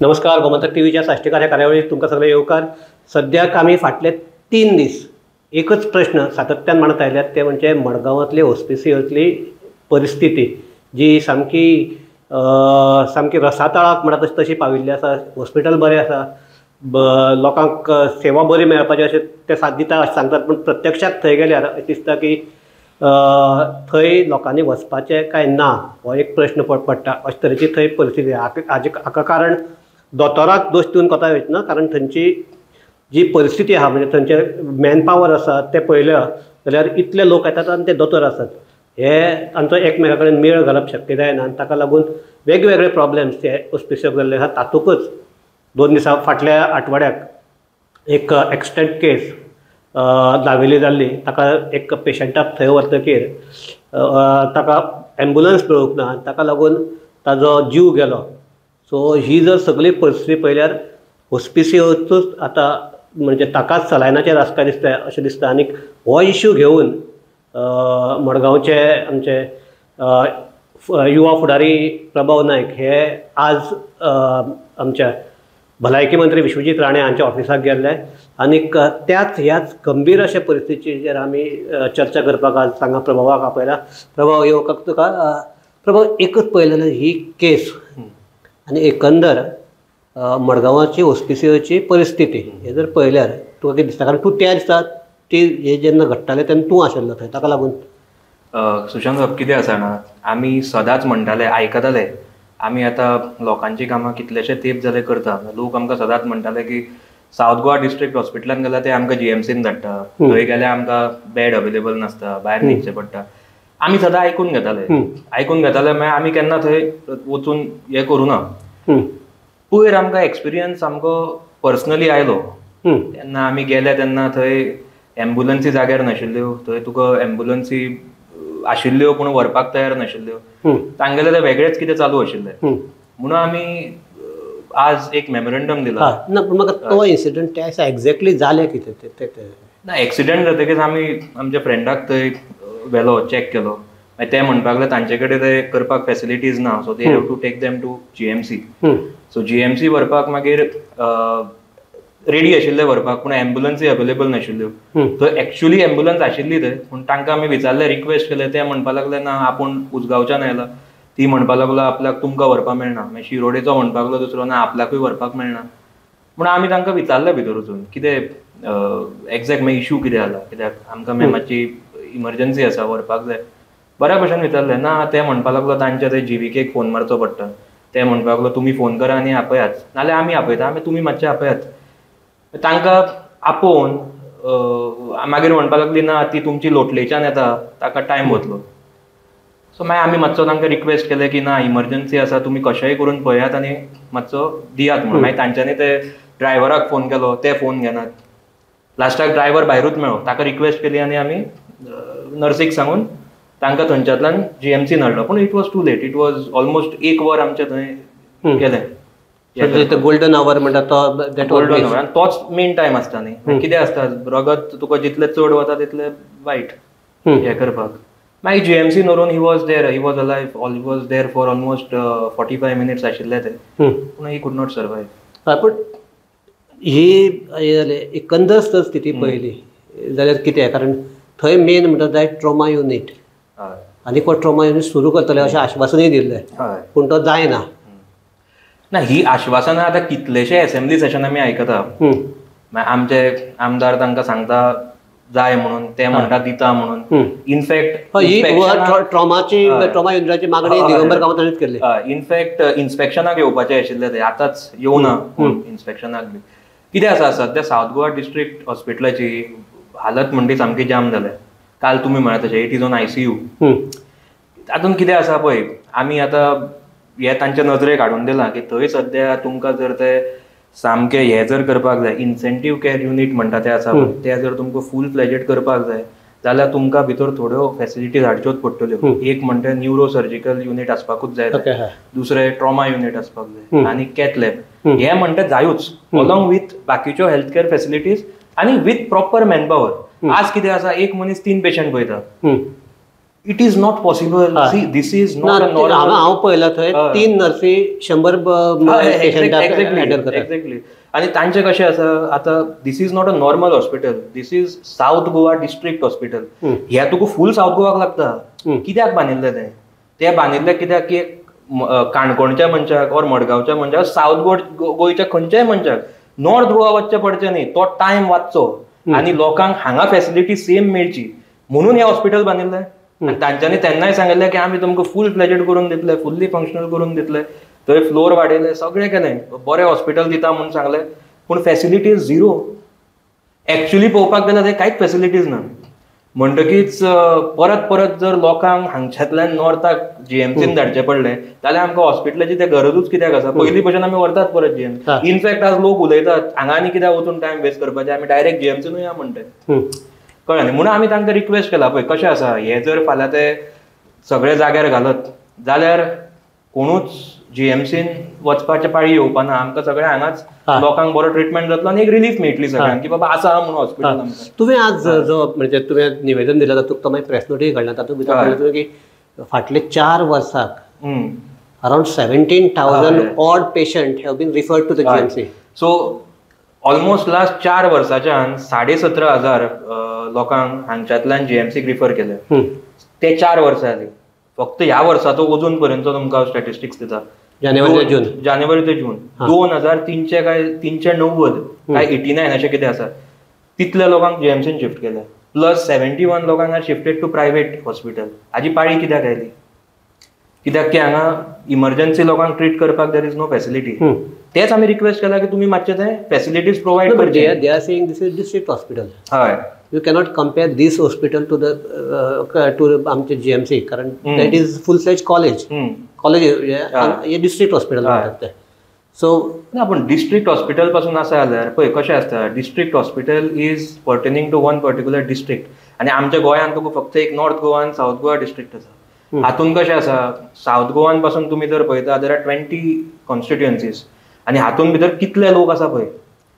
नमस्कार. गोमंतक टीव्हीच्या साश्टीकार ह्या कार्यावळीत तुमकां सगळे येवकार. सद्याक आमी फाटले 3 दीस एकच प्रश्न सातत्यान म्हणत आयल्यात ते म्हणजे मडगांवांतली हॉस्पिसियोतली परिस्थिती जी सामकी रसातळाक म्हणटा तशी पाविल्ली आसा. हॉस्पिटल बरें आसा, लोकांक सेवा बरी मेळपाची अशें ते साथ दिता अशें सांगतात, पूण प्रत्यक्षात थंय गेल्यार अशें दिसता की थंय लोकांनी वचपाचें काय ना हो एक प्रश्न पडटा. अशे तरेची थंय परिस्थिती. हाका कारण दोतोराक दोश दिवन कोता वयचना, कारण थंयची जी परिस्थिती आहा म्हणजे थंयचे मॅनपावर आसा ते पळयलें जाल्यार इतले लोक येतात आनी ते दोतोर आसात. हे तांचो एकमेका कडेन मेळ घालप शक्य जायना आनी ताका लागून वेगवेगळे प्रॉब्लेम्स ते हॉस्पिसियोक जाल्ले आसात. तातूंतच 2 दिसा फाटल्या आठवड्याक एक एक्सिडेंट केस दावेली जाल्ली. ताका एक पेशंटाक थंय व्हरतकीर ताका एम्बुलन्स मेळूंक ना, ताका लागून ताजो जीव गेलो. सो ही जर सगळी परिस्थिती पळयल्यार हॉस्पिसियोचूच आतां म्हणजे ताकाच सलायनाचेर आसता दिसता अशें दिसता. आनीक हो इश्यू घेवन मडगांवचे आमचे युवा फुडारी प्रभाव नायक हे आज आमच्या भलायकी मंत्री विश्वजीत राणे हांच्या ऑफिसाक गेल्ले आनीक ह्याच गंभीर अशा परिस्थितीचेर आमी चर्चा करपाक आज हांगा प्रभावाक आपयला. प्रभाव येवकार तुका. प्रभाव एकच पळयलें ही केस आनी एकंदर मडगांवाची हॉस्पिसियोची परिस्थिती हे जर पळयल्यार तुका कितें दिसता? कारण तूं त्या दिसा हे जेन्ना घडटालें तेन्ना तूं आशिल्लो थंय, ताका लागून. सुशांत बाब, कितें आसा ना, आमी सदांच म्हणटाले आयकताले आमी आतां लोकांची कामां कितलेशे तेंप जाले करता. लोक आमकां सदांच म्हणटाले की सावथ गोवा डिस्ट्रिक्ट हॉस्पिटलान गेल्यार ते आमकां जीएमसीन धाडटा, थंय गेल्यार आमकां बेड अवेलेबल नासता, भायर न्हिदचें पडटा. आमी सदां आयकून घेताले मागीर आमी केन्ना थंय वचून हें करूं ना. पयर आमकां एक्सपिरियन्स सामको पर्सनली आयलो तेन्ना आमी गेले तेन्ना थंय एम्बुलन्सी जाग्यार नाशिल्ल्यो, थंय तुका एम्बुलन्सी आशिल्ल्यो पूण व्हरपाक तयार नाशिल्ल्यो. तांगेले ते वेगळेच कितें चालू आशिल्लें म्हणून आमी आज एक मेमोरेंडम दिला. ना पूण म्हाका तो इन्सिडंट त्या दिसा एक्झॅक्टली जालें कितें ना. एक्सिडेंट जातकीच आमी आमच्या फ्रेंडाक थंय व्हेलो, चॅक केलो. मागीर ते म्हणपाक लागले तांचे कडेन ते करपाक फॅसिलिटीज ना, so they have to take them to GMC. So GMC व्हरपाक मागीर रेडी आशिल्ले व्हरपाक, पूण एम्बुलन्सी अवेलेबल नाशिल्ल्यो. थंय एक्चुअली एम्बुलन्स आशिल्ली थंय, पूण तांकां आमी विचारलें, रिक्वेस्ट केलें, ते म्हणपाक लागले ना आपूण उजगांवच्यान आयला. ती म्हणपाक लागलो आपल्याक तुमकां व्हरपाक मेळना. मागीर शिरोडेचो म्हणपाक लागलो दुसरो, ना आपल्याकूय व्हरपाक मेळना. पूण आमी तांकां विचारलें भितर वचून कितें एक्झॅक्ट मागीर इश्यू कितें जाला, कित्याक आमकां मातशी इमर्जन्सी आसा, व्हरपाक जाय. बऱ्या भशेन विचारलें. ना ते म्हणपाक लागलो तांच्या थंय जीव्हीकेक फोन मारचो पडटा. ते म्हणपाक लागलो तुमी फोन करा आनी आपयात, नाल्यार आमी आपयता. तुमी मातशें आपयात. तांकां आपोवन मागीर म्हणपाक लागली ना ती तुमची लोटलेच्यान येता, ताका टायम वतलो. सो मागीर आमी मातसो तांकां रिक्वेस्ट केलें की ना इमर्जन्सी आसा, तुमी कशेंय करून पळयात आनी मातसो दियात म्हणून. मागीर तांच्यांनी ते ड्रायव्हराक फोन केलो, ते फोन घेनात. लास्टाक ड्रायव्हर भायरूच मेळ्ळो. ताका रिक्वेस्ट केली आनी आमी नर्सीक सांगून तांकां थंयच्यातल्यान जीएमसीन हाडलो. पूण it was too late. It was almost 1 वर आमचे थंय केलें. गोल्डन आवर म्हणटा तो गोल्डन आवर, आनी तोच मेन टायम आसता न्ही. कितें आसता, रगत तुका जितलें चड वता तितलें वायट हें करपाक. मागीर जीएमसीन व्हरून he was alive. He was there for almost 45 minutes आशिल्ले ते, पूण ही कूड नॉट सर्वायव्ह. पूण ही जालें एकंदर स्थिती पळयली जाल्यार कितें, कारण थंय मेन म्हणटा जाय ट्रॉमा युनिट आनी कोण ट्रॉमा युनिट सुरू करतले अशें आश्वासनूय दिल्लें, पूण तो जायना. ना ही आश्वासनां आतां कितलेशे असेंब्ली सेशन आमी आयकता. आमचे आमदार तांकां सांगता जाय म्हणून, ते म्हणटा दिता म्हणून. इनफॅक्ट ट्रॉमा युनिटाची मागणी दिगंबर कामत हाणीच केल्ली. इनफॅक्ट इन्स्पेक्शनाक येवपाचे आशिल्ले ते, आतांच येवना इन्स्पेक्शनाक बी. कितें आसा सद्या सावथ गोवा डिस्ट्रिक्ट हॉस्पिटलाची हालत म्हणटी सामकी जाम जाल्या. काल तुमी म्हळ्यार तशें इट इज ऑन ICU. तातूंत कितें आसा पळय, आमी आतां हे तांचे नजरेक हाडून दिलां की थंय सद्या तुमकां जर ते सामकें हें जर करपाक जाय, इन्सेंटीव केअर युनिट म्हणटा ते आसा पळय, ते जर तुमकां फूल फ्लेजेड करपाक जाय जाल्यार तुमकां भितर थोड्यो फॅसिलिटीज हाडच्योच पडटल्यो. एक म्हणटा न्यूरो सर्जिकल युनिट आसपाकूच जाय, दुसरें ट्रॉमा युनिट आसपाक जाय, आनी कॅथ लॅब हे म्हणटा जायूच, अलॉंग वीथ बाकीच्यो हेल्थ केअर फॅसिलिटीज आनी वीथ प्रॉपर मॅनपावर. आज कितें आसा, एक मनीस 3 पेशंट पळयता. It is not possible. See this is not a normal. हांव पळयला थंय 3 नर्सी 100 पेशंटाक हँडल करतात. एक्झॅक्टली. आणि तांचे कशें आसा आतां this is not a normal hospital, this is south Goa district hospital. ह्या तुका फूल साऊथ गोवाक लागता. कित्याक बांदिल्लें तें बांदिल्लें कित्याक की काणकोणच्या मनशाक और मडगांवच्या मनशाक साऊथ गोंयच्या खंयच्याय मनशाक नॉर्थ गोवा वचचें पडचें न्ही. तो टायम वाचचो आनी लोकांक हांगा फॅसिलिटी सेम मेळची म्हणून हें हॉस्पिटल बांदिल्लें. आनी तांच्यांनी तेन्नाय सांगिल्लें की आमी तुमकां फूल फ्लेजेड करून दितले, फुल्ली फंक्शनल करून दितले. थंय फ्लोर वाडयले, सगळें केलें, बरें हॉस्पिटल दिता म्हणून सांगलें. पूण फॅसिलिटीज झिरो. एक्चुअली पळोवपाक गेल्यार थंय कांयच फॅसिलिटीज ना. म्हणटकीच परत परत जर लोकांक हांगच्यातल्यान नॉर्थाक जीएमसीन धाडचें पडलें जाल्यार आमकां हॉस्पिटलाची ते गरजूच कित्याक आसा. पयलीं भशेन आमी व्हरतात परत जीएमसी. इनफॅक्ट आज लोक उलयतात हांगा आनी कित्याक वचून टायम वेस्ट करपाचें, आमी डायरेक्ट जीएमसीन या म्हणटात. कळ्ळें न्ही. म्हणून आमी तांकां रिक्वेस्ट केला पळय कशें आसा हें जर फाल्यां ते सगळे जाग्यार घालत जाल्यार कोणूच जीएमसीन वचपाचे पाळी येवपाना. आमकां सगळ्या हांगाच लोकांक बरो ट्रिटमेंट जातलो आनी एक रिलीफ मेळटली सगळ्यांक की बाबा आसा म्हणून हॉस्पिटल आमकां. तुवें आज जो म्हणजे तुवें निवेदन दिलें तातूंत तो मागीर प्रेस नोटूय घडला, तातूंत भितर म्हणलें तुवें की फाटले 4 वर्साक around 17,000 odd patient have been referred to the GMC. So almost last 4 वर्साच्यान 17,500 लोकांक हांगच्यातल्यान जीएमसीक रिफर केले. ते 4 वर्सां जालीं. फक्त ह्या वर्साचो अजून पर्यंत तुमकां स्टॅटिस्टिक्स दिता. जानेवारी ते जून 2,300 काय 390 काय 89 अशें कितें आसा तितल्या लोकांक जीएमसीन शिफ्ट केले. प्लस 71 लोकांक are shifted to private hospital. हाजी पाळी कित्याक आयली? कित्याक की हांगा इमर्जन्सी लोकांक ट्रीट करपाक देर इज नो फॅसिलिटी. तेच आमी रिक्वेस्ट केला की तुमी मातशे ते फॅसिलिटीज प्रोवायड करचे. They are saying this is district hospital. हय. You cannot compare this hospital to आमचे जीएमसी कारण that is full-fledged college. College हे डिस्ट्रिक्ट हॉस्पिटल म्हणटात ते. सो ना पूण डिस्ट्रिक्ट हॉस्पिटल पासून आसा जाल्यार पळय कशें आसता district hospital is pertaining to one particular district. आनी आमच्या गोंयांत तुका फक्त एक नॉर्थ गोवा आनी साऊथ गोवा डिस्ट्रिक्ट आसा. हातून कशें आसा साऊथ गोवान पासून तुमी जर पळयता देर आर 20 कॉन्स्टिट्युएन्सीज आनी हातून भितर कितले लोक आसा पळय.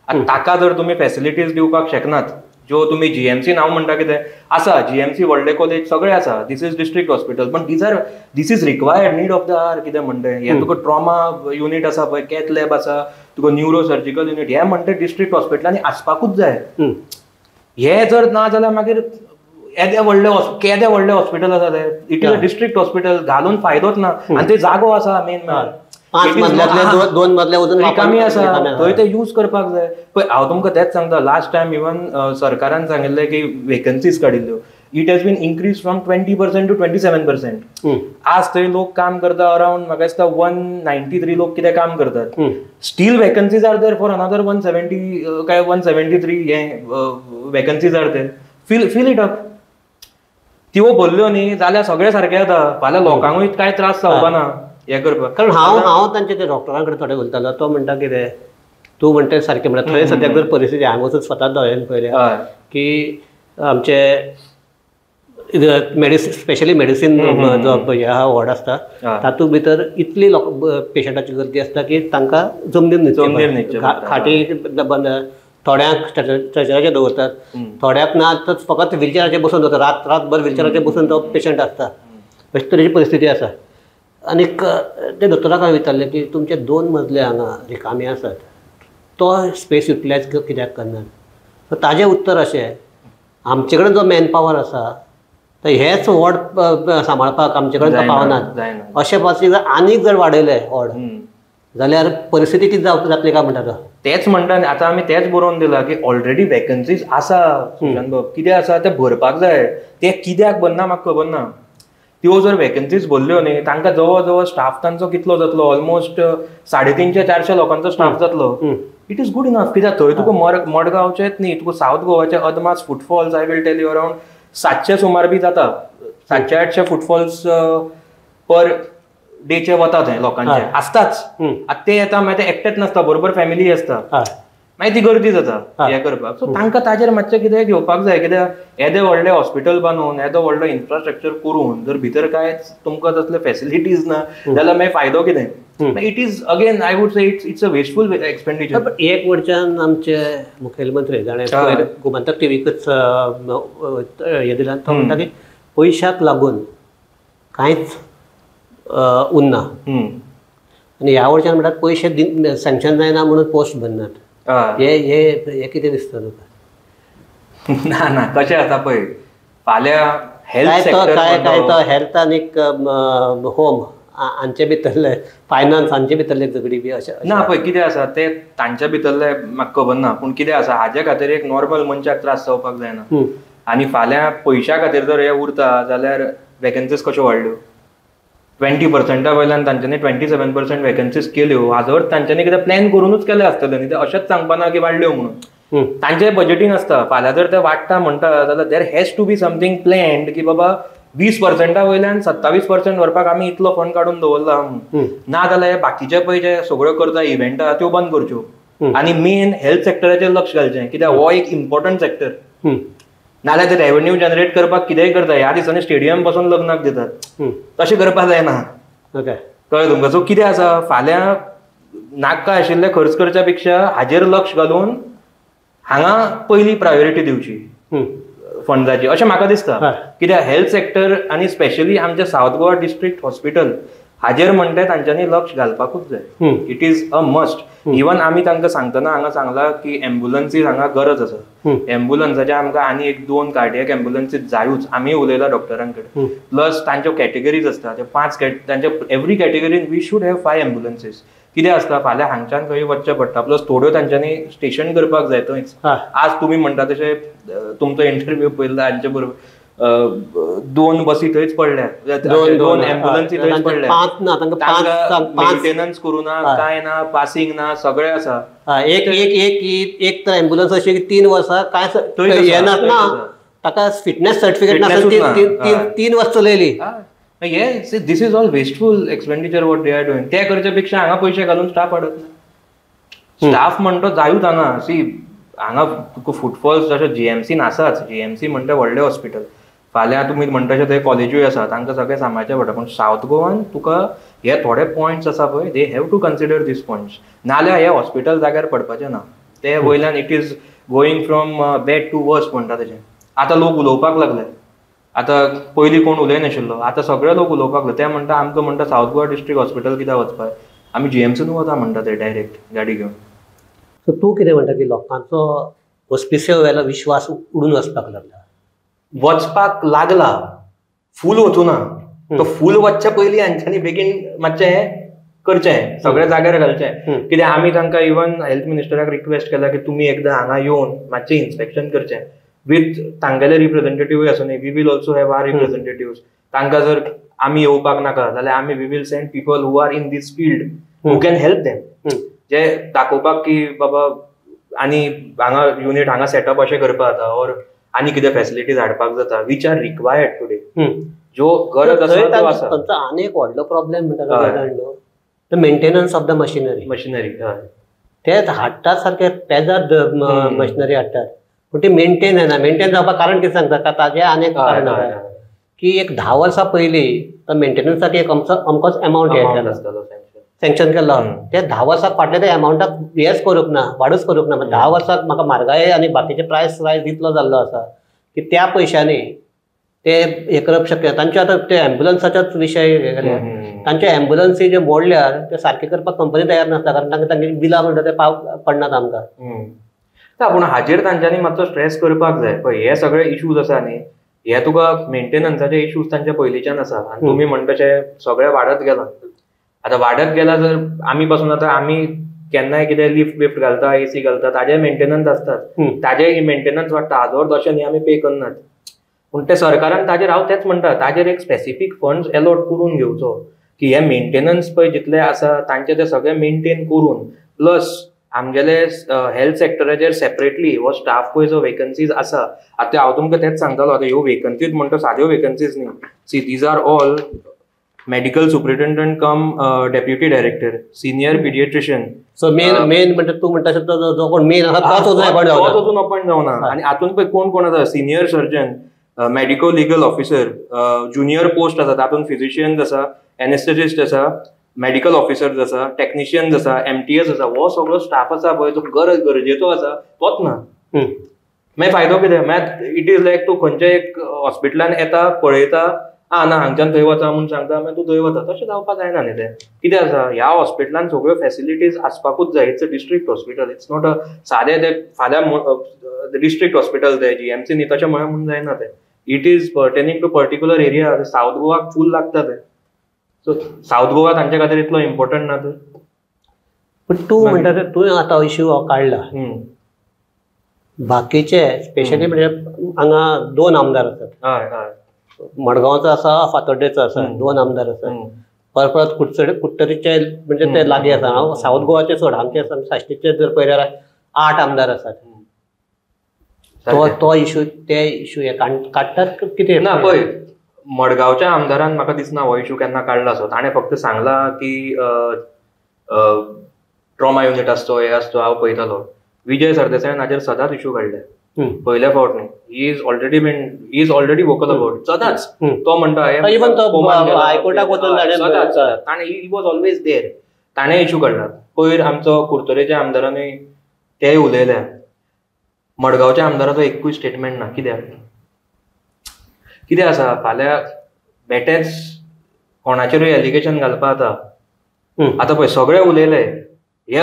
आतां ताका जर तुमी फॅसिलिटीज दिवपाक शकनात ज्यो तुमी जीएमसी नांव म्हणटा कितें आसा जीएमसी व्हडले कॉलेज सगळे आसा. दिस इज डिस्ट्रिक्ट हॉस्पिटल पण this is required need of the hour. कितें म्हणटा हे तुका ट्रॉमा युनिट आसा पळय, कॅथ लॅब आसा, तुका न्यूरो सर्जिकल युनिट हे म्हणटा डिस्ट्रिक्ट हॉस्पिटलांनी आसपाकूच जाय. हे जर ना जाल्यार मागीर केदे व्हडले हॉस्पिटल आसा ते it is a district hospital घालून फायदोच ना. आनी ते जागो आसा मेन 5 मजले वचून रिकामी आसा थंय ते यूज करपाक जाय. पळय हांव तुमकां तेच सांगता लास्ट टायम इवन सरकारान सांगिल्लें की वेकन्सीज काडिल्ल्यो. It has been increase from 20% to 27%. आज थंय लोक काम करता अरावंड म्हाका दिसता 193 लोक कितें काम करतात. Steel vacancies are there for another 170 काय 173 हे vacancies are there. Feel it up. त्यो भरल्यो न्ही जाल्यार सगळें सारकें जाता. फाल्यां लोकांकूय कांय त्रास जावपाना हे करपाक. कारण हांव तांचे ते डॉक्टरां कडेन थोडे उलयतालो. तो म्हणटा कितें तूं म्हणटा सारकें म्हणटा थंय सद्याक जर परिस्थिती हांगा वचून स्वता दोळ्यान पळयल्या की आमचे स्पेशली मेडिसीन जो हे आहा वॉर्ड आसता तातूंत भितर इतली पेशंटाची गर्दी आसता की तांकां जमनीर न्हिदचें खाटी थोड्यांक स्ट्रेचराचेर दवरतात, थोड्याक ना फकत व्हिलचॅराचेर बसून दवरतात. रातभर व्हिलचॅराचेर बसून तो पेशंट आसता. अशे तरेची परिस्थिती आसा. आनीक ते दोतोराक हांवें विचारलें की तुमचे 2 मजले हांगा रिकामी आसात तो स्पेस युटिलायज कित्याक करनात. सो ताजें उत्तर अशें आमचे कडेन जो मॅन पावर आसा तर हेच वॉर्ड सांबाळपाक आमचे कडेन तो पावनात. अशे पासून जर आनीक जर वाडयले वॉर्ड जाल्यार परिस्थिती कितें जातली काय म्हणटा तो. तेच म्हणटा आतां आमी तेच बरोवन दिला की ऑलरेडी वेकन्सीज आसा. सुशांत बाब कितें आसा ते भरपाक जाय. ते कित्याक भरना म्हाका खबर ना. त्यो जर वेकन्सीज भरल्यो न्ही तांकां जवळ जवळ स्टाफ तांचो कितलो जातलो ऑलमोस्ट 350-400 लोकांचो स्टाफ जातलो. It is good enough. कित्याक थंय तुका मडगांवचेच न्ही तुका साऊथ गोवाचे अदमास footfalls I will tell you around 700 सुमार बी जाता. 700-800 फुटफॉल्स पर डेचे वता थंय लोकांचे आसताच. आतां ते येता मागीर ते एकटेच नासता बरोबर फॅमिली आसता मागीर ती गर्दी जाता हे करपाक. सो तांकां ताजेर मातशें कितें घेवपाक जाय. कित्याक येदें व्हडलें हॉस्पिटल बांदून येदो व्हडलो इन्फ्रास्ट्रक्चर करून जर भितर कांयच तुमकां तसले फॅसिलिटीज ना जाल्यार मागीर फायदो कितें. It is again I would say it's a wasteful expenditure. एक वटच्यान आमचे मुखेलमंत्री जाणें गोमंतक टीव्हीकच हे दिला तो म्हणटा की पयशाक लागून कांयच उरना. आनी ह्या वटच्यान म्हणटात पयशे सँक्शन जायना म्हणून पोस्ट भरनात. हे कितें दिसता तुका? ना ना कशें आसा पळय फाल्यां हेल्थ सॅक्टर काय तो हेल्थ आनी होम हांचे भितरले फायनान्स हांचे भितरले झगडी बी अशें ना पळय कितें आसा ते तांच्या भितरले म्हाका खबर ना. पूण कितें आसा हाजे खातीर एक नॉर्मल मनशाक त्रास जावपाक जायना. आनी फाल्यां पयशा खातीर जर हे उरता जाल्यार वॅकन्सीज कश्यो वाडल्यो. 20% वयल्यान तांच्यांनी 27% वॅकन्सीज केल्यो. हाजो अर्थ तांच्यांनी कितें प्लॅन करूनच केले आसतले न्ही. ते अशेंच सांगपाना की वाडल्यो म्हणून. तांचें बजेटींग आसता. फाल्यां जर ते वाडटा म्हणटा जाल्यार there has to be something planned की बाबा 20% वयल्यान 27% व्हरपाक आमी इतलो फंड काडून दवरला म्हणून. ना जाल्यार बाकीचे पळय जे सगळ्यो करता इव्हेंटा त्यो बंद करच्यो आनी मेन हेल्थ सॅक्टराचेर लक्ष घालचें. कित्याक हो एक इम्पॉर्टंट सॅक्टर. नाल्यार ते रेव्हेन्यू जनरेट करपाक कितेंय करता. ह्या दिसांनी स्टेडियम पासून लग्नाक दितात. तशें करपाक जायना. कळ्ळें तुमकां? सो कितें आसा फाल्यां नाका आशिल्ले खर्च करच्या पेक्षा हाजेर लक्ष घालून हांगा पयली प्रायोरिटी दिवची फंडाची अशें म्हाका दिसता. कित्याक हेल्थ सॅक्टर आनी स्पेशली आमचे सावथ गोवा डिस्ट्रिक्ट हॉस्पिटल हाजेर म्हणटा तांच्यांनी लक्ष घालपाकूच जाय. It is a must. Even आमी तांकां सांगतना हांगा सांगला की एम्ब्युलन्सीज हांगा गरज आसा. एम्ब्युलन्साचे आमकां आनी 1-2 कार्डियक एम्ब्युलन्सीज जायूच. आमी उलयला डॉक्टरां कडेन. प्लस तांच्यो कॅटेगरीज आसता ते 5 तांच्या एवरी कॅटेगरीन वी शूड हॅव 5 एम्ब्युलन्सीस. कितें आसता फाल्यां हांगच्यान खंय वचचें पडटा. प्लस थोड्यो तांच्यांनी स्टेशन करपाक जाय थंयच. आज तुमी म्हणटा तशें तुमचो इंटरव्यू पळयला हांचे बरोबर 2 बसी थंयच पडल्या. 2 एम्ब्युलन्सी थंयच पडल्या. मेंटेनन्स करूं ना काय ना पासिंग ना सगळें आसा. एक तर एम्ब्युलन्स अशी की 3 वर्सां काय येनात ना. ताका फिटनेस सर्टिफिकेट नासता. 3 वर्स चलयली. This is all wasteful expenditure what they are doing. ते करचे पेक्षा हांगा पयशे घालून स्टाफ हाडत ना. स्टाफ म्हणतो जायूच हांगा. सी हांगा तुका फुटफॉल्स जशे जीएमसीन आसाच. जीएमसी म्हणटा व्हडलें हॉस्पिटल. फाल्यां तुमी म्हणटा तशें थंय कॉलेजूय आसा तांकां सगळें सांबाळचें पडटा. पूण सावथ गोवान तुका हे थोडे पॉयंट्स आसा पळय they have to consider this points. नाल्यार हे हॉस्पिटल जाग्यार पडपाचें ना. ते वयल्यान it is going from bad to worst म्हणटा तशें. आतां लोक उलोवपाक लागले. आतां पयलीं कोण उलयनाशिल्लो आतां सगळे लोक उलोवपाक लागले. ते म्हणटा आमकां म्हणटा सावथ गोवा डिस्ट्रिक्ट हॉस्पिटल कित्याक वचपाक आमी जीएमसीन वता म्हणटा ते डायरेक्ट गाडी घेवन. सो तूं कितें म्हणटा की लोकांचो हॉस्पिटल वेलो विश्वास उडून वचपाक लागला. वचपाक लागला फूल वचूना. तो फूल वचच्या पयलीं हांच्यांनी बेगीन मातशें हें करचें सगळे जाग्यार घालचें. कित्याक आमी तांकां इवन हेल्थ मिनिस्टराक रिक्वेस्ट केला की तुमी एकदां हांगा येवन मातशें इन्स्पेक्शन करचें विथ तांगेले रिप्रेझेंटेटिव्हूय आसूं न्ही. We will also have our representatives. तांकां जर आमी येवपाक नाका जाल्यार आमी we will send people who are in these field who can help them. जे दाखोवपाक की बाबा आनी हांगा युनिट हांगा सेटअप अशें करपाक जाता ऑर आनी कितें फॅसिलिटीज हाडपाक जाता वीच आर रिक्वायर्ड टुडे. ज्यो गरज आसा तांचो आनी एक व्हडलो प्रॉब्लेम म्हणटा मेंटेनन्स ऑफ द मशिनरी. तेच हाडटात सारके पेजार मशिनरी हाडटात पूण ती मेंटेन जायना. मेंटेन जावपाक कारण कितें सांगता ताजें आनी एक कारण आसा की एक 10 वर्सां पयलीं मेंटेनन्साक एक अमकोच अमावंट सँक्शन केल्लो. ते 10 वर्साक फाटले ते एमावंटाक हेच करूंक ना वाडूच करूंक ना. 10 वर्साक म्हाका म्हारगाय आनी बाकीचे प्रायस रायज इतलो जाल्लो आसा की त्या पयशांनी ते हे करप शक्य. तांचे आतां ते एम्ब्युलन्साचोच विशय केले. तांचे एम्ब्युलन्सी जे मोडल्यार ते सारके करपाक कंपनी तयार नासता कारण तांकां तांची बिलां म्हणटा ते पडनात आमकां. पूण हाजेर तांच्यांनी मातसो स्ट्रेस करपाक जाय. पळय हे सगळे इश्यूज आसा न्ही हे तुका मेंटेनन्साचे इश्यूज तांचे पयलींच्यान आसा. आनी तुमी म्हणटा तशें सगळें वाडत गेलां. आतां वाडत गेला जर आमी पासून आतां आमी केन्नाय कितें लिफ्ट घालता एसी घालता ताजे मेंटेनन्स आसतात. ताजे मेंटेनन्स वाडटा हाजो अर्थ अशें न्ही आमी पे करनात. पूण ते सरकारान ताजेर हांव तेच म्हणटा ताजेर एक स्पेसिफीक फंड्स अलॉट करून घेवचो की हे मेंटेनन्स पळय जितले आसा तांचे ते सगळे मेंटेन करून प्लस आमगेले हेल्थ सॅक्टराचेर सेपरेटली हो स्टाफ पळय जो वेकन्सीज आसा. आतां हांव तुमकां तेच सांगतालो आतां ह्यो वेकन्सीज म्हणटा साद्यो वेकन्सीज न्ही. See these are all medical superintendent cum deputy director senior paediatrician. So मेन म्हणटा तूं म्हणटा जो कोण मेन आसा तोच अजून अपॉइंट जावना. आनी हातून पळय कोण कोण आसा senior surgeon medico legal officer junior post आसा तातूंत फिजिशियन्स आसा एनेस्थेटिस्ट आसा मेडिकल ऑफिसर्स आसा टेक्निशियन्स आसा MTS आसा. हो सगळो स्टाफ आसा पळय जो गरजेचो आसा तोच ना. मागीर फायदो कितें मागीर इट इज लायक तूं खंयच्या एक हॉस्पिटलान येता पळयता ना हांगच्यान थंय वचा म्हणून सांगता मागीर तूं थंय वता, तशें जावपाक जायना न्ही तें. कितें आसा, ह्या हॉस्पिटलान सगळ्यो फॅसिलिटीज आसपाकूच जाय. It's a district hospital, it's not a सादें ते फाल्यां डिस्ट्रिक्ट हॉस्पिटल तें जीएमसी न्ही तशें म्हणून जायना तें. It is pertaining to particular area. South गोवाक फूल लागता तें. सो साऊथ गोवा तांचे खातीर इतलो इम्पॉर्टंट ना तर. पण तूं म्हणटा तुवें आतां इश्यू हो काडला, बाकीचे स्पेशली म्हणजे हांगा 2 आमदार आसात. हय हय, मडगांवचो आसा, फातोड्डेचो आसा, 2 आमदार आसात. परत कुट्टरीचे म्हणजे ते लागीं आसा. हांव साऊथ गोवाचे सोड, आमचे साश्टीचे जर पळयल्यार 8 आमदार आसात. तो इश्यू ते इश्यू हे काडटात कितें ना पळय, मडगांवच्या आमदारान म्हाका दिसना हो इश्यू केन्ना काडला असो. ताणें फक्त सांगलां की ट्रॉमा युनिट आसतो, हे आसतो, हांव पळयतालो. विजय सरदेसायान हाजेर सदांच इश्यू काडले, पयल्या फावट न्ही. He is already vocal about सदांच. तो म्हणटा इवन तो हायकोर्टाक वचून ताणें ही वॉज ऑलवेज देर. ताणें इश्यू काडला. पयर आमचो कुर्तोरेच्या आमदारानूय तेय उलयल्या. मडगांवच्या आमदाराचो एकूय स्टेटमेंट ना. कितें आसा, फाल्यां बेटेच कोणाचेरूय एलिगेशन घालपा आतां पळय सगळे उलयले हे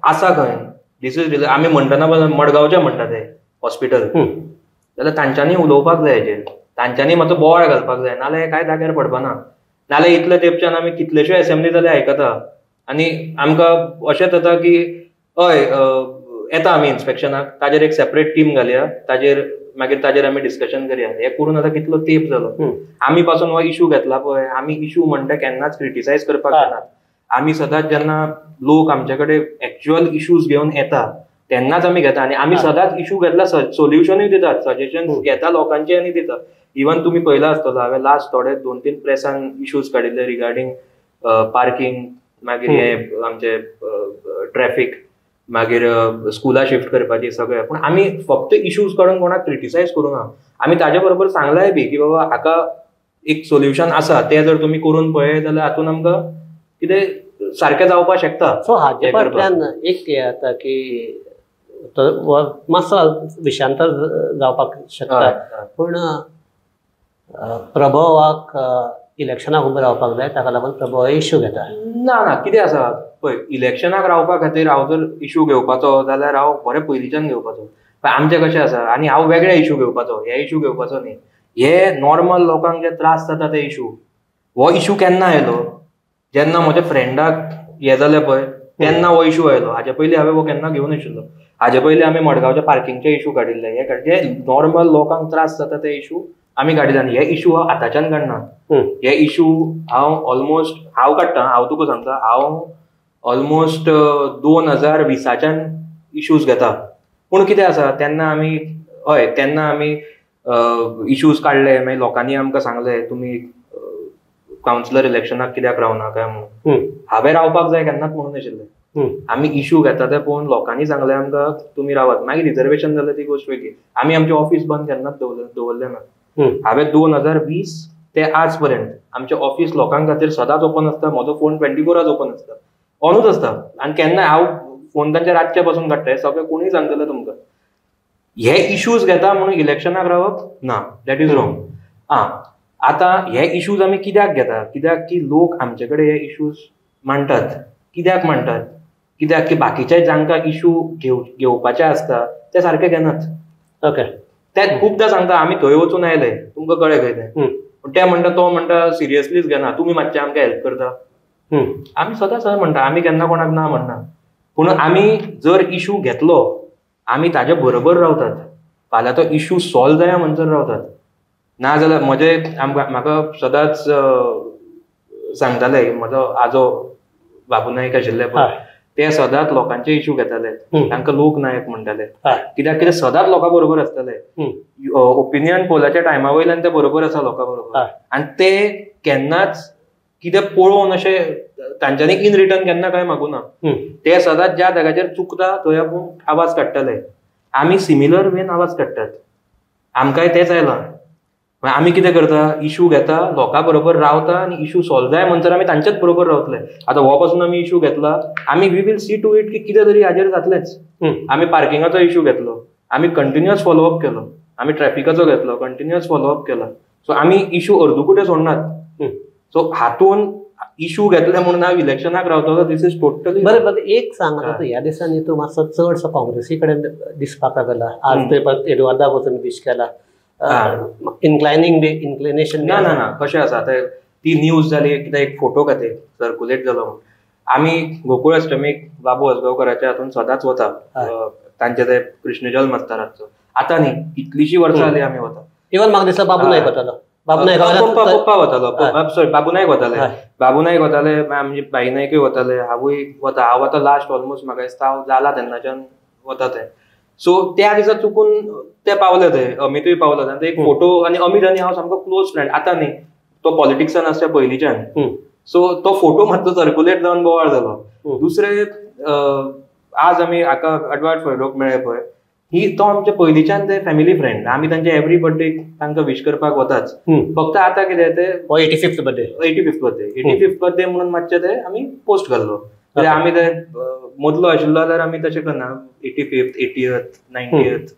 आसा खंय, दीस इज आमी म्हणटना मडगांवचे म्हणटा ते हॉस्पिटल, जाल्यार तांच्यांनी उलोवपाक जाय हेजेर. तांच्यांनी मातसो बोवाळ घालपाक जाय, नाल्यार हे कांय जाग्यार पडपाना. नाल्यार इतले तेंपच्यान आमी कितलेश्योय असेंब्ली जाल्यार आयकता आनी आमकां अशेंच जाता की हय येता आमी इन्स्पेक्शनाक, ताजेर एक सेपरेट टीम घालया, मागीर ताजेर आमी डिस्कशन करया. हे करून आतां कितलो तेंप जालो. आमी पासून हो इश्यू घेतला पळय, आमी इश्यू म्हणटा केन्नाच क्रिटिसायज करपाक जायना. आमी सदांच जेन्ना लोक आमचे कडेन एक्च्युअल इश्यूज घेवन येता तेन्नाच आमी घेता. आनी आमी सदांच इश्यू घेतला सोल्युशनूय दितात, सजेशन घेता लोकांचे आनी दिता. इवन तुमी पळयला आसतलो, हांवें लास्ट थोडे 2-3 प्रेसान इश्यूज काडिल्ले रिगार्डींग पार्किंग, मागीर हे आमचे ट्रॅफिक, मागीर स्कुला शिफ्ट करपाची सगळे. पूण आमी फक्त इश्यूज काडून कोणाक क्रिटिसायज करूना. आमी ताजे बरोबर सांगलाय बी की बाबा हाका एक सोल्युशन आसा, तें जर तुमी करून पळय जाल्यार हातून आमकां कितें सारकें जावपाक शकता. सो हाचे फाटल्यान एक हें जाता की मातसो विशांतर जावपाक शकता, पूण प्रभावाक इलेक्शनाक उबो रावपाक जाय, ताका लागून प्रभाव इश्यू घेता. ना कितें आसा पळय, इलेक्शनाक रावपा खातीर हांव जर इश्यू घेवपाचो जाल्यार हांव बरें पयलींच्यान घेवपाचो. पण आमचें कशें आसा, आनी हांव वेगळे इश्यू घेवपाचो, हे इश्यू घेवपाचो न्ही. हे नॉर्मल लोकांक जे त्रास जाता ते इश्यू. हो इश्यू केन्ना आयलो, जेन्ना म्हज्या फ्रेंडाक हे जालें पळय तेन्ना हो इश्यू आयलो. हाजे पयलीं हांवें हो केन्ना घेवन नाशिल्लो. हाजे पयलीं आमी मडगांवच्या पार्किंगचे इश्यू काडिल्ले. हे नॉर्मल लोकांक त्रास जाता ते इश्यू आमी काडिल्ले. आनी हे इश्यू हांव आतांच्यान काडना. हे इश्यू हांव काडटा. हांव तुका सांगता, हांव ऑलमोस्ट 2020च्यान इश्यूज घेता. पूण कितें आसा, तेन्ना आमी इश्यूज काडले, मागीर लोकांनी आमकां सांगलें तुमी कावन्सिलर इलेक्शनाक कित्याक रावना काय म्हणून. हांवें रावपाक जाय केन्नाच म्हणून नाशिल्लें. आमी इश्यू घेता ते पळोवन लोकांनी सांगलें आमकां तुमी रावात. मागीर रिजर्वेशन जालें ती गोश्ट वेगळी. आमी आमचें ऑफीस बंद केन्नाच दवरलें ना. हांवें 2020 ते आज पर्यंत आमचें ऑफीस लोकांक खातीर सदांच ओपन आसता. म्हजो फोन 24 hours ओपन आसता, ऑनूच आसता. आनी केन्ना हांव फोन तांचे रातचे पासून काडटा, हे सगळें कोणूय सांगतलें तुमकां. हे इश्यूज घेता म्हणून इलेक्शनाक रावप ना, दॅट इज रॉंग. आतां हे इश्यूज आमी कित्याक घेता, कित्याक की लोक आमचे कडेन हे इश्यूज मांडटात. कित्याक मांडटात, कित्याक की बाकीचे जांकां इश्यू घेवपाचे आसता ते सारके घेनात. ओके, ते खुबदां सांगता आमी थंय वचून आयले, तुमकां कळ्ळें खंय तें. पूण ते म्हणटा, तो म्हणटा सिरियसलीच घेना, तुमी मातशें आमकां हेल्प करता. आमी सदांच हय म्हणटा, आमी केन्ना कोणाक ना म्हणना. पूण आमी जर इश्यू घेतलो, आमी ताजे बरोबर रावतात. फाल्यां तो इश्यू सॉल्व जाया म्हणसर रावतात. नाजाल्यार म्हाका सदांच सांगताले, म्हजो आजो बाबू नायक आशिल्ले पळय, ते सदांच लोकांचे इश्यू घेताले. तांकां लोक नायक म्हणटाले. कित्याक सदांच लोकां बरोबर आसताले. ओपिनियन पोलाच्या टायमा वयल्यान ते बरोबर आसा लोकां बरोबर. आनी ते केन्नाच कितें पळोवन अशें तांच्यांनी इन रिटर्न केन्ना कांय मागुना. ते सदांच ज्या जाग्याचेर चुकता थंय आपूण आवाज काडटाले. आमी सिमिलर वेन आवाज काडटात. आमकांय तेच आयलां. आमी कितें करता, इश्यू घेता, लोकां बरोबर रावता आनी इश्यू सॉल्व जाय म्हणसर आमी तांचेच बरोबर रावतले. आतां हो पासून आमी इश्यू घेतला, आमी we will see to it की कितें तरी हाजेर जातलेंच. आमी पार्किंगाचो इश्यू घेतलो, आमी कंटिन्युअस फॉलोअप केलो. आमी ट्रॅफिकाचो घेतलो, कंटिन्युअस फॉलोअप केला. सो आमी इश्यू अर्दुकुटे सोडनात. सो हातून इश्यू घेतले म्हणून हांव इलेक्शनाक रावतलो, दिस इज टोटली बरें. एक सांग, आता ह्या दिसांनी तूं मातसो चडसो काँग्रेसी कडेन दिसपाक लागला. आज ते एडवार्दा वचून विश केला, इन्क्लिनेशन. ना ना ना कशें आसा ते, ती न्यूज जाली कित्याक एक फोटो खातीर सर्क्युलेट जालो. आमी गोकुळ अष्टमीक बाबू असगांवकराच्या हातून सदांच वता, तांचे ते कृष्ण जल्म आसता रातचो. आतां न्ही, कितलीशीं वर्सां जालीं आमी वता. इवन म्हाका दिसता बाबू नायक वतालो. बाबू नायक पप्पा वतालो, सॉरी बाबू नायक वताले. बाबू नायक वताले, म्हणजे भाई नायकूय वताले, हांवूय वता. हांव वता लास्ट ऑलमोस्ट म्हाका दिसता हांव जाला तेन्नाच्यान वता ते. सो त्या दिसा चुकून ते पावले थंय, अमितूय पावलो. आनी एक फोटो, आनी अमित आनी हांव सामको क्लोज फ्रेंड. आतां न्ही, तो पॉलिटिक्सान आसता पयलींच्यान. सो तो फोटो मातसो सर्क्युलेट जावन बोवाळ जालो. दुसरे आज आमी हाका अडवार्ड फेडोक मेळ्ळे पळय, तो आमचे पयलींच्यान ते फॅमिली फ्रेंड. आमी तांचे एवरी बर्थडे तांकां विश करपाक वताच. फक्त आतां कितें ते 85th बर्थडे म्हणून मातशें ते आमी पोस्ट घाल्लो. आमी ते मदलो आशिल्लो जाल्यार आमी तशें करना, 85th 80th 90th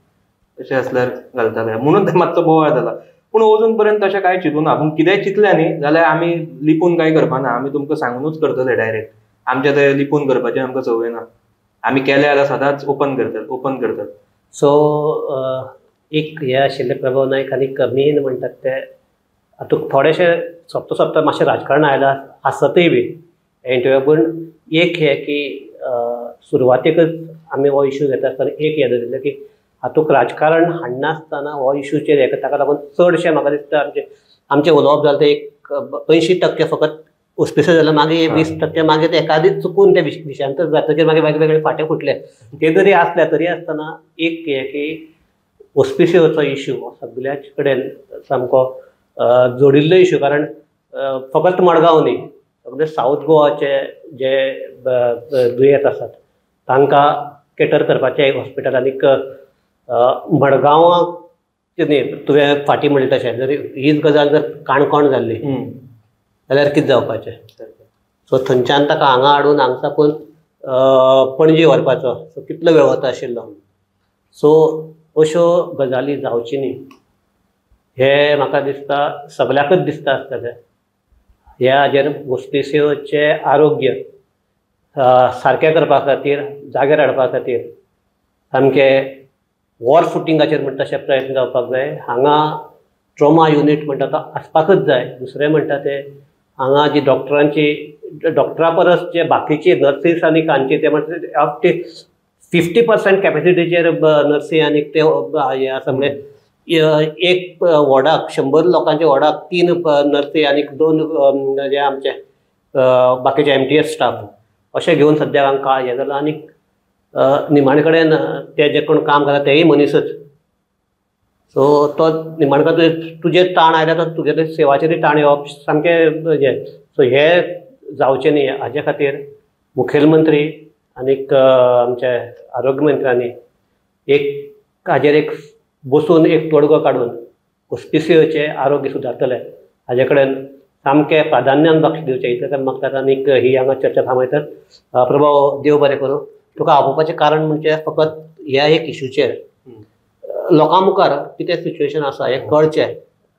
तशें आसल्यार घालताले, म्हणून ते मातसो बोवाळ जाला. पूण अजून पर्यंत तशें कांय चिंतूना. पूण कितेंय चिंतलें न्ही जाल्यार आमी लिपून कांय करपाना. आमी तुमकां सांगूनच करतले डायरेक्ट. आमचें ते लिपून करपाचें आमकां संवय ना. आमी केलें जाल्यार सदांच ओपन करतात. सो एक हे आशिल्ले प्रभाव नायक, आनी मेन म्हणटात ते हातूंत थोडेशे सोंपता मातशें राजकारण आयलां आसतय बी इंटरव्यू. पूण एक हे की सुरवातेकच आमी हो इश्यू घेता आसतना एक हे धरिल्लें की हातूंत राजकारण हाडनासतना हो इश्यूचेर हे ताका लागून चडशे म्हाका दिसता आमचें उलोवप जालें तें एक 80% फकत ऑस्पिशियस जाल्यार मागीर 20% मागीर एकादीच चुकून ते विशयांतर जातकीर मागीर वेगवेगळे फाटे फुटले. ते जरी आसले तरी आसतना एक हे की ऑस्पिशियसचो इश्यू सगळ्याच कडेन सामको जोडिल्लो इश्यू. कारण फकत मडगांव न्ही, सगळे साऊथ गोवाचे जे दुयेंत आसात तांकां केटर करपाचें एक हॉस्पिटल. आनीक मडगांवाक न्ही, तुवें फाटीं म्हणलें तशें जरी हीच गजाल जर काणकोण जाल्ली जाल्यार कितें जावपाचें. सो थंयच्यान ताका हांगा हाडून हांगसाकून पणजे व्हरपाचो. सो कितलो वेळ वता आशिल्लो. सो अश्यो गजाली जावची न्ही हे म्हाका दिसता सगळ्याकच दिसता आसतलें. ह्या हाजेर वस्तीचें आरोग्य सारकें करपा खातीर, जाग्यार हाडपा खातीर सामकें वॉर फुटिंगाचेर म्हणटा तशें प्रयत्न जावपाक जाय. हांगा ट्रॉमा युनीट म्हणटा तो आसपाकच जाय. दुसरें म्हणटा ते हांगा जी डॉक्टरां परस जे बाकीचे नर्सीस आनी हांचे ते म्हणटा अप टू 50% कॅपेसिटीचेर नर्सी आनी ते हे आसा. म्हणजे एक वॉर्डाक 100 लोकांच्या वॉर्डाक 3 नर्सी आनी 2 जे आमचे बाकीचे MTS स्टाफ अशें घेवन सद्याक हांकां हें जालां. आनी निमाणे कडेन ते जे कोण काम करता तेय मनीसच. सो तो निमाणे कडेन तुजेर ताण आयला तो तुगे सेवाचेर ताण येवप सामकें हें. सो हे जावचें न्ही हाजे खातीर मुखेलमंत्री आनीक आमचे आरोग्य मंत्र्यांनी एक हाजेर एक बसून एक तोडगो काडून ऑस्पिशियसचें आरोग्य सुदारतले हाजे कडेन सामकें प्राधान्यान लक्ष दिवचें इतलें मागतात. आनीक ही हांगा चर्चा थांबयतात. प्रभाव देव बरें करूं. तुका आपोवपाचें कारण म्हणजे फकत ह्या एक इश्यूचेर लोकां मुखार कितें सिच्युएशन आसा हें कळचें.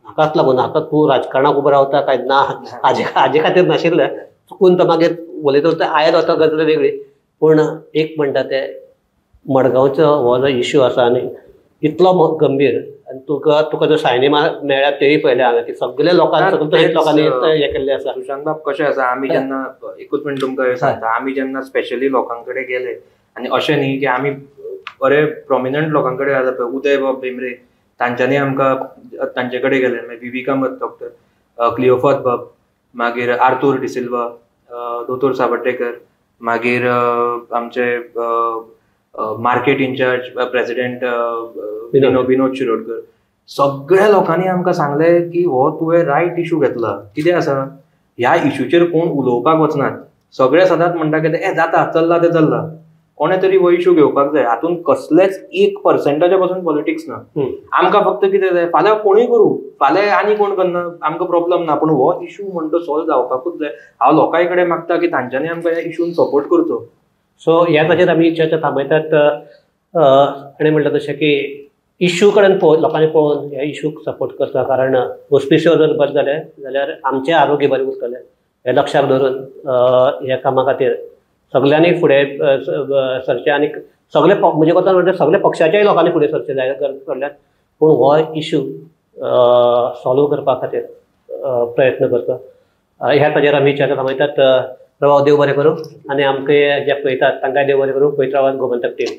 हाकाच लागून आतां तूं राजकारणाक उबो रावता काय ना हाजे खातीर नाशिल्लें. चुकून तो मागीर उलयता उलयता आयलो तो गजाल वेगळी. पूण एक म्हणटा ते मडगांवचो हो जो इश्यू आसा आनी इतलो गंभीर आनी तुका जो सायनी मेळ्ळ्या तेय पळयले हांगा की सगळे लोकांनी हें केल्लें आसा. सुशांत बाब कशें आसा, आमी जेन्ना एकूच मिनट तुमकां सांगता, आमी जेन्ना स्पेशली लोकां कडेन गेले आनी अशें न्ही की आमी बरे प्रॉमिनंट लोकां कडेन आसा पळय, उदय बाब भेंब्रे तांच्यांनी आमकां तांचे कडेन गेले. मागीर विविका डॉक्टर, क्लिओफास बाब, मागीर आर्थूर डिसिल्वा, दोतोर सावड्डेकर, मागीर आमचे मार्केट इन्चार्ज प्रेसिडेंट विनोद शिरोडकर. सगळ्या लोकांनी आमकां सांगलें की हो तुवें रायट इश्यू घेतला. कितें आसा, ह्या इश्यूचेर कोण उलोवपाक वचनात. सगळे सदांच म्हणटा की तें जाता, चल्ला तें चल्ला. कोणे तरी हो इश्यू घेवपाक जाय. हातूंत कसलेच 1% पासून पॉलिटिक्स ना. आमकां फक्त कितें जाय, फाल्यां कोणूय करूं, फाल्यां आनी कोण करना, आमकां प्रॉब्लम ना. पूण हो इश्यू म्हणटा सॉल्व जावपाकूच जाय. हांव लोकां कडेन मागता की तांच्यांनी आमकां ह्या इश्यून सपोर्ट करचो. सो ह्या ताचेर आमी चर्चा थांबयतात. आनी म्हणटा तशें की इश्यू कडेन लोकांनी पळोवन ह्या इश्यूक सपोर्ट करता, कारण ऑस्पिसियो जर बरें जालें जाल्यार आमचें आरोग्य बरें उरतलें हें लक्षात धरून ह्या कामा खातीर सगळ्यांनी फुडें सरचें आनी सगळे म्हणजे कोतान म्हणजे सगळे पक्षाच्याय लोकांनी फुडें सरचें जाय कडल्यान, पूण हो इश्यू सॉल्व करपा खातीर प्रयत्न करता. ह्या ताजेर आमी विचार वयतात. प्रभाव देव बरें करूं, आनी आमकां जे पळयतात तांकांय देव बरें करूं. पळयत रावात गोमंतक टीव्ही.